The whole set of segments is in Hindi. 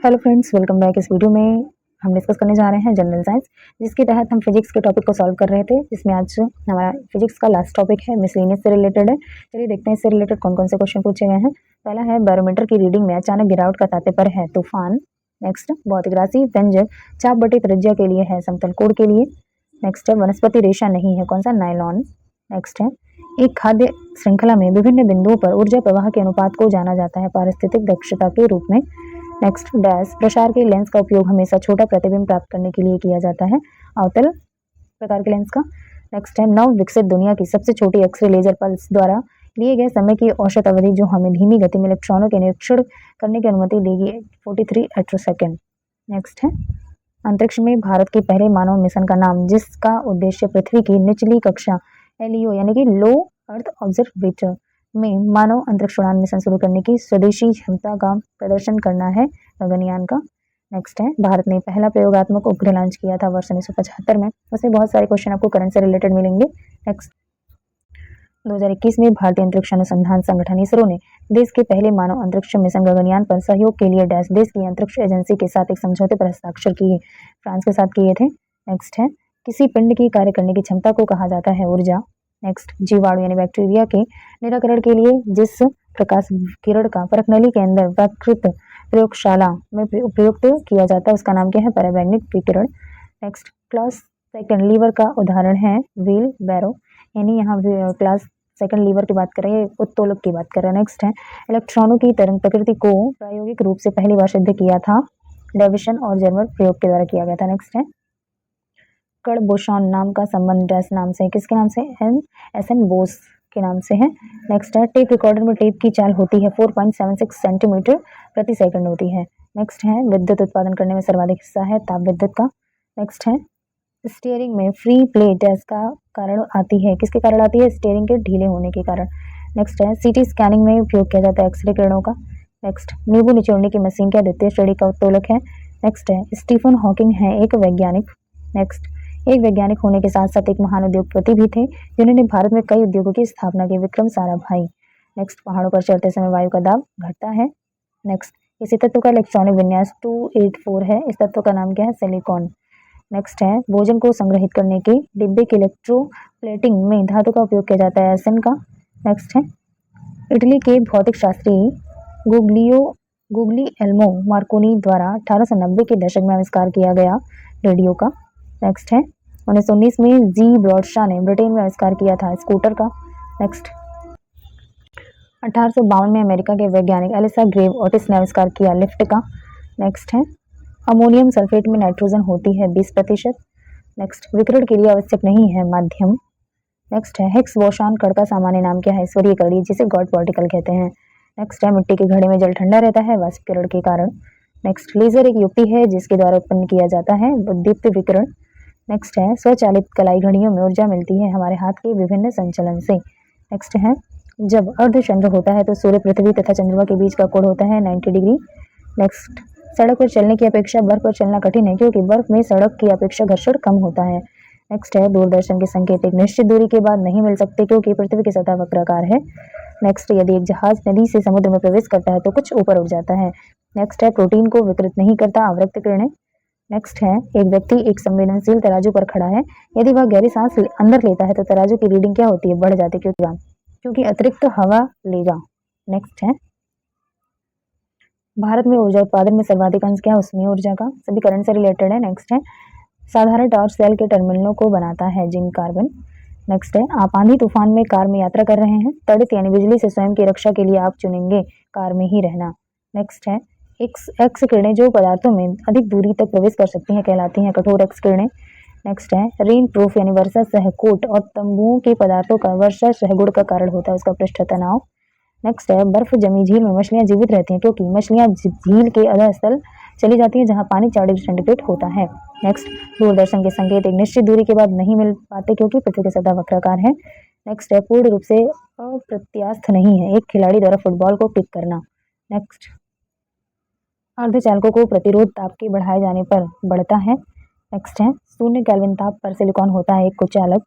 Hello friends, welcome back. इस वीडियो में हम डिस्कस करने जा रहे हैं जनरल साइंस, जिसके तहत हम फिजिक्स के टॉपिक को सॉल्व कर रहे थे, जिसमें आज हमारा फिजिक्स का लास्ट टॉपिक है, मिसलेनियस से रिलेटेड है। चलिए देखते हैं इससे रिलेटेड कौन कौन से क्वेश्चन पूछे गए हैं। पहला है, बैरोमीटर की रीडिंग में अचानक गिरावट का तात्पर्य है तूफान। नेक्स्ट, भौतिक राशि व्यंजक चाप बटे त्रिज्या के लिए है, समतल कोण के लिए। नेक्स्ट है, वनस्पति रेशा नहीं है, कौन सा, नायलॉन। नेक्स्ट है, एक खाद्य श्रृंखला में विभिन्न बिंदुओं पर ऊर्जा प्रवाह के अनुपात को जाना जाता है पारिस्थितिक दक्षता के रूप में। नेक्स्ट, डैश प्रसार के लेंस का उपयोग हमेशा छोटा प्रतिबिंब प्राप्त करने के लिए किया जाता है, अवतल प्रकार के लेंस का। नेक्स्ट है, नव विकसित दुनिया की सबसे छोटी एक्सरे लेजर पल्स द्वारा लिए गए समय की औसत अवधि जो हमें धीमी गति में इलेक्ट्रॉनों के निरीक्षण करने की अनुमति देगी, 43 अल्ट्रोसेकेंड। नेक्स्ट है, अंतरिक्ष में भारत के पहले मानव मिशन का नाम, जिसका उद्देश्य पृथ्वी की निचली कक्षा LEO यानी कि लो अर्थ ऑब्जर्वेटर में मानव अंतरिक्ष उड़ान मिशन शुरू करने की स्वदेशी क्षमता का प्रदर्शन करना है, गगनयान का। नेक्स्ट है, भारत ने पहला प्रयोगात्मक उपग्रह लॉन्च किया था वर्ष 1975 में। उसमें बहुत सारे क्वेश्चन आपको करंट से रिलेटेड मिलेंगे। नेक्स्ट, 2021 में भारतीय अंतरिक्ष अनुसंधान संगठन इसरो ने देश के पहले मानव अंतरिक्ष मिशन गगनयान पर सहयोग के लिए डैश देश की अंतरिक्ष एजेंसी के साथ एक समझौते पर हस्ताक्षर किए, फ्रांस के साथ किए थे। नेक्स्ट है, किसी पिंड की कार्य करने की क्षमता को कहा जाता है ऊर्जा। नेक्स्ट, जीवाणु यानी बैक्टीरिया के निराकरण के लिए जिस प्रकाश किरण का परखनली के अंदर प्राकृत प्रयोगशाला में उपयोग किया जाता है, उसका नाम क्या है, पराबैंगनिक विकिरण। नेक्स्ट, क्लास सेकंड लीवर का उदाहरण है व्हील बैरो, यानी यहाँ क्लास सेकंड लीवर की बात करें, उत्तोलक की बात करें। नेक्स्ट है, इलेक्ट्रॉनों की तरंग प्रकृति को प्रायोगिक रूप से पहली बार सिद्ध किया था डेविसन और जर्मर प्रयोग के द्वारा किया गया था। नेक्स्ट है, कण बोसॉन नाम का संबंध डैश नाम से, किसके नाम से, SN बोस के नाम से है। नेक्स्ट है, टेप रिकॉर्डर में टेप की चाल होती है 4.76 सेंटीमीटर प्रति सेकंड होती है। नेक्स्ट है, विद्युत उत्पादन करने में सर्वाधिक हिस्सा है ताप विद्युत का। नेक्स्ट है, स्टीयरिंग में फ्री प्ले डैश का कारण आती है, किसके कारण आती है, स्टीयरिंग के ढीले होने के कारण। नेक्स्ट है, CT स्कैनिंग में उपयोग किया जाता है एक्सरे किरणों का। नेक्स्ट, नींबू निचोड़ने की मशीन क्या द्वितीय श्रेणी का उत्तोलक है। नेक्स्ट है, स्टीफन हॉकिंग है एक वैज्ञानिक। नेक्स्ट, एक वैज्ञानिक होने के साथ साथ एक महान उद्योगपति भी थे, जिन्होंने भारत में कई उद्योगों की स्थापना की, विक्रम साराभाई। नेक्स्ट, पहाड़ों पर चढ़ते समय वायु का दाब घटता है। नेक्स्ट, इसी तत्व का इलेक्ट्रॉनिक विन्यास 284 है, इस तत्व का नाम क्या है, सिलिकॉन। नेक्स्ट है, भोजन को संग्रहित करने के डिब्बे की इलेक्ट्रोप्लेटिंग में धातु का उपयोग किया जाता है, एसन का। नेक्स्ट है, इटली के भौतिक शास्त्री गुग्लिएल्मो मार्कोनी द्वारा 1890 के दशक में आविष्कार किया गया रेडियो का। नेक्स्ट है, 1919 में जी ब्रॉडशॉ ने ब्रिटेन में आविष्कार किया था स्कूटर का। नेक्स्ट, 1852 में अमेरिका के वैज्ञानिक एलिसा ग्रेव ओटिस ने आविष्कार किया लिफ्ट का। नेक्स्ट है, अमोनियम सल्फेट में नाइट्रोजन होती है 20%। नेक्स्ट, विकिरण के लिए आवश्यक नहीं है माध्यम। नेक्स्ट है, हिग्स बोसॉन कण का सामान्य नाम क्या है, ईश्वरीय कड़ी, जिसे गॉड पार्टिकल कहते हैं। नेक्स्ट है, मिट्टी के घड़े में जल ठंडा रहता है वाष्पीकरण के कारण। नेक्स्ट, लेजर एक युक्ति है जिसके द्वारा उत्पन्न किया जाता है विद्युत विकिरण। नेक्स्ट है, स्वचालित कलाई घड़ियों में ऊर्जा मिलती है हमारे हाथ के विभिन्न संचलन से। नेक्स्ट है, जब अर्धचंद्र होता है तो सूर्य पृथ्वी तथा चंद्रमा के बीच का कोण होता है 90 डिग्री। नेक्स्ट, सड़क पर चलने की अपेक्षा बर्फ पर चलना कठिन है, क्योंकि बर्फ में सड़क की अपेक्षा घर्षण कम होता है। नेक्स्ट है, दूरदर्शन के संकेत एक निश्चित दूरी के बाद नहीं मिल सकते, क्योंकि पृथ्वी की सतह वक्राकार है। नेक्स्ट, यदि एक जहाज नदी से समुद्र में प्रवेश करता है तो कुछ ऊपर उठ जाता है। नेक्स्ट है, प्रोटीन को विकृत नहीं करता अवरक्त किरणें। नेक्स्ट है, एक व्यक्ति एक संवेदनशील तराजू पर खड़ा है, यदि वह गहरी सांस अंदर लेता है तो तराजू की रीडिंग क्या होती है, बढ़ जाती है, क्योंकि अतिरिक्त हवा लेगा। नेक्स्ट है, भारत में ऊर्जा उत्पादन में सर्वाधिक अंश क्या है, उसमें ऊर्जा का, सभी करंट से रिलेटेड है। नेक्स्ट है, साधारण टॉर्च सेल के टर्मिनलों को बनाता है जिंक कार्बन। नेक्स्ट है, आप आंधी तूफान में कार में यात्रा कर रहे हैं, तड़ित यानी बिजली से स्वयं की रक्षा के लिए आप चुनेंगे कार में ही रहना। नेक्स्ट है, एक्स किरणें जो पदार्थों में अधिक दूरी तक प्रवेश कर सकती हैं कहलाती हैं कठोर एक्स किरणें। नेक्स्ट है, रेन प्रूफ यानी वर्षा सहकोट और तंबुओं के पदार्थों का वर्षा सहगुण का कारण होता है उसका पृष्ठ तनाव। नेक्स्ट है, बर्फ जमी झील में मछलियां जीवित रहती हैं, क्योंकि मछलियां झील के अधः स्थल चली जाती हैं जहां पानी 40 डिग्री सेंटीग्रेड होता है। नेक्स्ट, दूरदर्शन के संकेत एक निश्चित दूरी के बाद नहीं मिल पाते, क्योंकि पृथ्वी की सतह वक्राकार है। नेक्स्ट है, पूर्ण रूप से अप्रत्यास्थ नहीं है एक खिलाड़ी द्वारा फुटबॉल को किक करना। नेक्स्ट, अर्धचालकों को प्रतिरोध ताप के बढ़ाए जाने पर बढ़ता है। नेक्स्ट है, शून्य केल्विन ताप पर सिलिकॉन होता है एक कुचालक।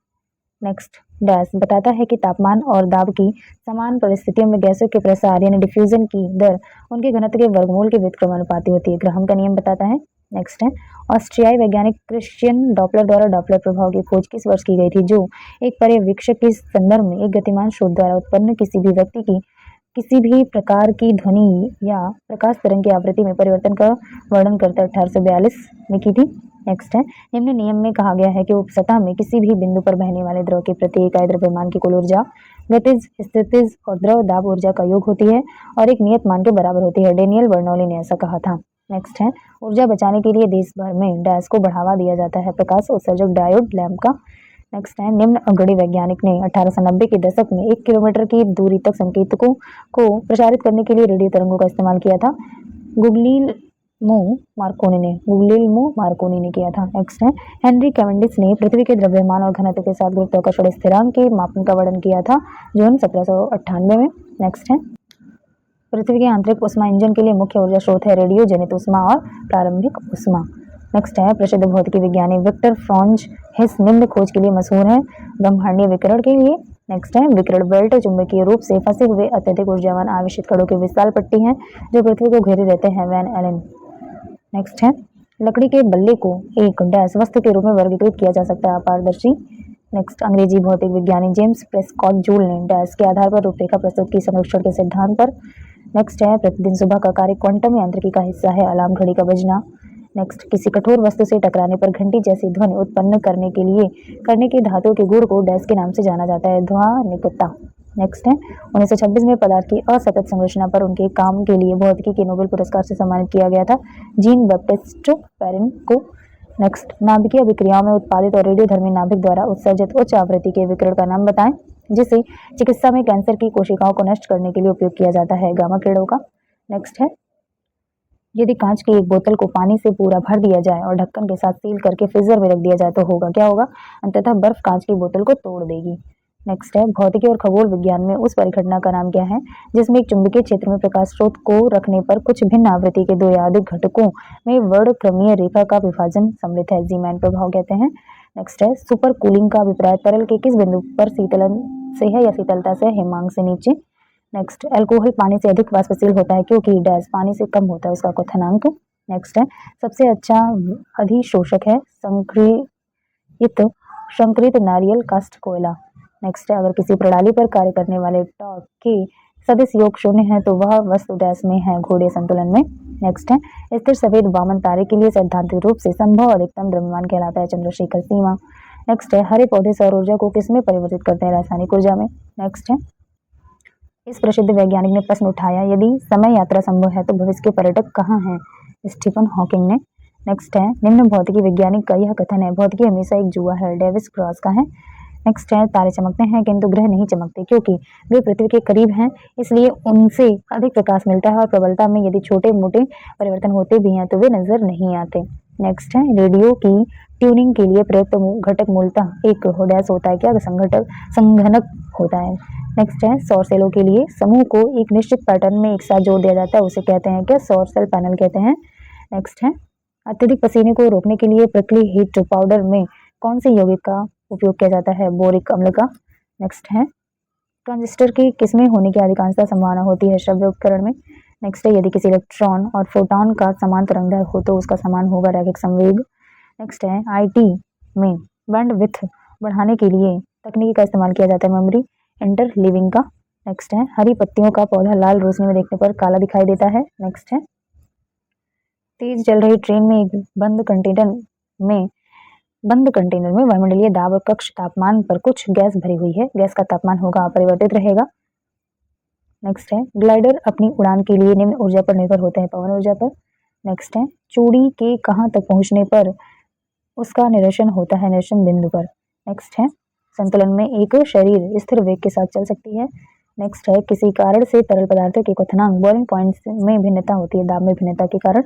नेक्स्ट डैश बताता है कि तापमान और दाब की समान परिस्थितियों में गैसों के प्रसार यानी डिफ्यूजन की दर उनके घनत्व के वर्गमूल के व्युत्क्रमानुपाती होती है। ग्राहम का नियम बताता है। नेक्स्ट है ऑस्ट्रियाई वैज्ञानिक क्रिश्चियन डॉपलर द्वारा डॉपलर प्रभाव की खोज किस वर्ष की गई थी, जो एक पर्यवेक्षक के संदर्भ में एक गतिमान स्रोत द्वारा उत्पन्न किसी भी व्यक्ति की किसी भी प्रकार की ध्वनि या प्रकाश तरंग की आवृत्ति में परिवर्तन का वर्णन करता 1842 में की थी। नेक्स्ट है निम्न नियम में कहा गया है कि उपसतह में किसी भी बिंदु पर बहने वाले द्रव के प्रति इकाई द्रव्यमान की कुल ऊर्जा गतिज, स्थितिज और द्रव दाब ऊर्जा का योग होती है और एक नियत मान के बराबर होती है। डेनियल बर्नौली ने ऐसा कहा था। नेक्स्ट है ऊर्जा बचाने के लिए देश भर में डैश को बढ़ावा दिया जाता है, प्रकाश उत्सर्जक डायोड लैंप का। नेक्स्ट है निम्न अग्रणी वैज्ञानिक ने 1890 के दशक में 1 किलोमीटर की दूरी तक संकेतकों को प्रसारित करने के लिए रेडियो तरंगों का इस्तेमाल किया था। गुग्लियल्मो मार्कोनी ने किया था। नेक्स्ट है हेनरी कैवेंडिश ने पृथ्वी के द्रव्यमान और घनत्व के साथ गुरुत्वाकर्षण स्थिरांक के मापन का वर्णन किया था जून 1798 में। नेक्स्ट है पृथ्वी के आंतरिक उष्मा इंजन के लिए मुख्य ऊर्जा स्रोत है रेडियो जनित उष्मा और प्रारंभिक उष्मा। नेक्स्ट है प्रसिद्ध भौतिकी विज्ञानी विक्टर फ्रॉन्ज हिस निम्न खोज के लिए मशहूर है ब्रह्मांडीय विकिरण के लिए। नेक्स्ट है विकिरण बेल्ट चुंबकीय रूप से फंसे हुए अत्यधिक ऊर्जावान आवेशित कणों की विशाल पट्टी है जो पृथ्वी को घेरे रहते हैं, वैन एलन। नेक्स्ट है लकड़ी के बल्ले को एक डैश वस्तु के रूप में वर्गीकृत किया जा सकता है, अपारदर्शी। नेक्स्ट अंग्रेजी भौतिक विज्ञानी जेम्स प्रेस्कॉट जूल ने डैश के आधार पर रूपरेखा प्रस्तुत की संरक्षण के सिद्धांत पर। नेक्स्ट है प्रतिदिन सुबह का कार्य क्वांटम यांत्रिकी का हिस्सा है, अलार्म घड़ी का बजना। नेक्स्ट किसी कठोर वस्तु से टकराने पर घंटी जैसी ध्वनि उत्पन्न करने की धातु के गुण को डैश के नाम से जाना जाता है, ध्वनिकता। नेक्स्ट है 1926 में पदार्थ की असतत संरचना पर उनके काम के लिए भौतिकी के नोबेल पुरस्कार से सम्मानित किया गया था जीन बैप्टिस्ट पेरिन को। नेक्स्ट नाभिकीय अभिक्रियाओं में उत्पादित और रेडियोधर्मी नाभिक द्वारा उत्सर्जित उच्च आवृत्ति के विकिरण का नाम बताएं जिसे चिकित्सा में कैंसर की कोशिकाओं को नष्ट करने के लिए उपयोग किया जाता है, गामा किरणों का। नेक्स्ट है यदि कांच की एक बोतल को पानी से पूरा भर दिया जाए और ढक्कन के साथ सील करके फ्रीजर में रख दिया जाए तो होगा क्या होगा, अंततः बर्फ कांच की बोतल को तोड़ देगी। नेक्स्ट है भौतिकी और खगोल विज्ञान में उस परिघटना का नाम क्या है जिसमें एक चुंबकीय क्षेत्र में प्रकाश स्रोत को रखने पर कुछ भिन्न आवृत्ति के दो या अधिक घटकों में वर्णक्रमीय रेखा का विभाजन सम्मिलित है, जीमैन प्रभाव कहते हैं। नेक्स्ट है सुपर कूलिंग का अभिप्राय तरल के किस बिंदु पर शीतलन से है या शीतलता से, हिमांक से नीचे। नेक्स्ट अल्कोहल पानी से अधिक वाष्पशील होता है क्योंकि डैश पानी से कम होता है, उसका क्वथनांक। नेक्स्ट है सबसे अच्छा अधिशोषक है संक्रित नारियल काष्ठ कोयला। नेक्स्ट है अगर किसी प्रणाली पर कार्य करने वाले टॉर्क के सदिश योग शून्य है तो वह वस्तु डैश में है, घोड़े संतुलन में। नेक्स्ट है स्थिर सफेद वामन तारे के लिए सैद्धांतिक रूप से संभव अधिकतम द्रव्यमान कहलाता है, चंद्रशेखर सीमा। नेक्स्ट है हरे पौधे सौर ऊर्जा को किसमें परिवर्तित करते हैं, रासायनिक ऊर्जा में। नेक्स्ट है इस प्रसिद्ध वैज्ञानिक ने प्रश्न उठाया यदि समय यात्रा संभव है तो भविष्य के पर्यटक कहाँ हैं, स्टीफन हॉकिंग ने। नेक्स्ट है निम्न भौतिकी वैज्ञानिक का यह कथन है भौतिकी हमेशा एक जुआ है, डेविस क्रॉस का है। नेक्स्ट है तारे चमकते हैं किंतु ग्रह नहीं चमकते क्योंकि वे पृथ्वी के करीब हैं इसलिए उनसे अधिक प्रकाश मिलता है और प्रबलता में यदि छोटे मोटे परिवर्तन होते भी हैं तो वे नजर नहीं आते। नेक्स्ट है रेडियो की ट्यूनिंग के लिए प्रयुक्त घटक मूलतः एक डैश होता है क्या, संघनक होता है। नेक्स्ट है सौर सेलों के लिए समूह को एक निश्चित पैटर्न में एक साथ जोड़ दिया जाता है, उसे कहते हैं क्या, सौर सेल पैनल कहते हैं। नेक्स्ट है अत्यधिक पसीने को रोकने के लिए प्रिकली हीट पाउडर में कौन से यौगिक का उपयोग किया जाता है, बोरिक अम्ल का। नेक्स्ट है ट्रांजिस्टर की किसमें होने की अधिकांशतः संभावना होती है, श्रव्य उपकरण में। नेक्स्ट है यदि किसी इलेक्ट्रॉन और फोटॉन का समान तरंगदैर्घ्य हो तो उसका समान होगा रैखिक संवेग। नेक्स्ट है आईटी में बैंडविड्थ बढ़ाने के लिए तकनीकी का इस्तेमाल किया जाता है, मेमोरी इंटरलीविंग का। नेक्स्ट है हरी पत्तियों का पौधा लाल रोशनी में देखने पर काला दिखाई देता है। नेक्स्ट है तेज चल रही ट्रेन में एक बंद कंटेनर में वायुमंडलीय दाब और कक्ष तापमान पर कुछ गैस भरी हुई है, गैस का तापमान होगा अपरिवर्तित रहेगा। नेक्स्ट है ग्लाइडर अपनी उड़ान के लिए निम्न ऊर्जा पर निर्भर होते हैं, पवन ऊर्जा पर। नेक्स्ट है चूड़ी के कहाँ तक पहुंचने पर उसका निरीक्षण होता है, निरीक्षण बिंदु पर। नेक्स्ट है संतुलन में एक शरीर स्थिर वेग के साथ चल सकती है। नेक्स्ट है किसी कारण से तरल पदार्थों के क्वथनांक बॉइलिंग पॉइंट में भिन्नता होती है, दाब में भिन्नता के कारण।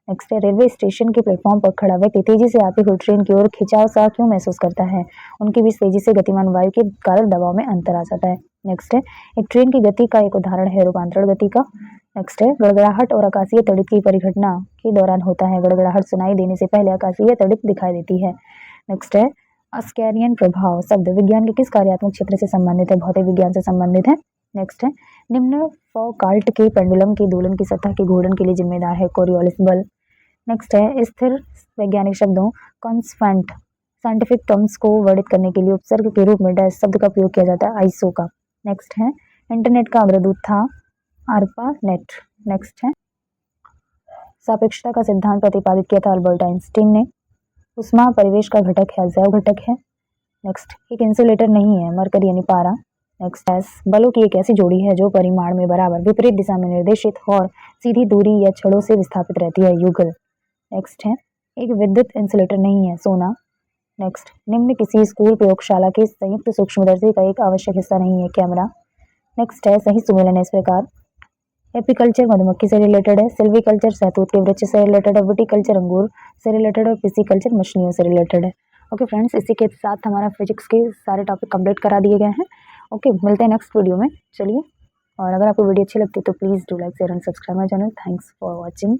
नेक्स्ट है रेलवे स्टेशन के प्लेटफॉर्म पर खड़ा व्यक्ति तेजी से आती हुई ट्रेन की ओर खिंचाव सा क्यों महसूस करता है, उनके बीच तेजी से गतिमान वायु के कारण दबाव में अंतर आ जाता है। नेक्स्ट है एक ट्रेन की गति का एक उदाहरण है रूपांतरण गति का। नेक्स्ट है गड़गड़ाहट और आकाशीय तड़ित की परिघटना के दौरान होता है, गड़गड़ाहट सुनाई देने से पहले आकाशीय तड़ित दिखाई देती है। नेक्स्ट है अस्कैरियन प्रभाव शब्द विज्ञान के किस कार्यात्मक क्षेत्र से संबंधित है? भौतिक विज्ञान से संबंधित है। नेक्स्ट है निम्न फौकाल्ट के पेंडुलम के दोलन की सतह के घूर्णन के लिए जिम्मेदार है कोरियोलिस बल। नेक्स्ट है स्थिर वैज्ञानिक शब्दों कॉन्स्टेंट साइंटिफिक टर्म्स को वर्णित करने के लिए उपसर्ग के रूप में डैश शब्द का प्रयोग किया जाता है आइसो का। नेक्स्ट है इंटरनेट का अग्रदूत था आर्पा नेट। नेक्स्ट है सापेक्षता का सिद्धांत प्रतिपादित किया था अल्बर्ट आइंस्टीन ने। उष्मा परिवेश का घटक है, जैव घटक है। नेक्स्ट एक इंसुलेटर नहीं है, मरकरी यानी पारा। नेक्स्ट है बलों की एक ऐसी जोड़ी है जो परिमाण में बराबर विपरीत दिशा में निर्देशित और सीधी दूरी या छड़ों से विस्थापित रहती है, युगल। नेक्स्ट है एक विद्युत इंसुलेटर नहीं है, सोना। नेक्स्ट निम्न किसी स्कूल प्रयोगशाला के संयुक्त सूक्ष्मदर्शी का एक आवश्यक हिस्सा नहीं है, कैमरा। नेक्स्ट है सही सुमेलन है इस प्रकार एपीकल्चर मधुमक्खी से रिलेटेड है, सिल्वीकल्चर सहतूत के वृक्ष से रिलेटेड है, विटीकल्चर अंगूर से रिलेटेड है और पिसीकल्चर मछलियों से रिलेटेड है। ओके फ्रेंड्स, इसी के साथ हमारा फिजिक्स के सारे टॉपिक कंप्लीट करा दिए गए हैं। ओके मिलते हैं नेक्स्ट वीडियो में। चलिए, और अगर आपको वीडियो अच्छी लगती है तो please do like share and subscribe my channel. Thanks for watching.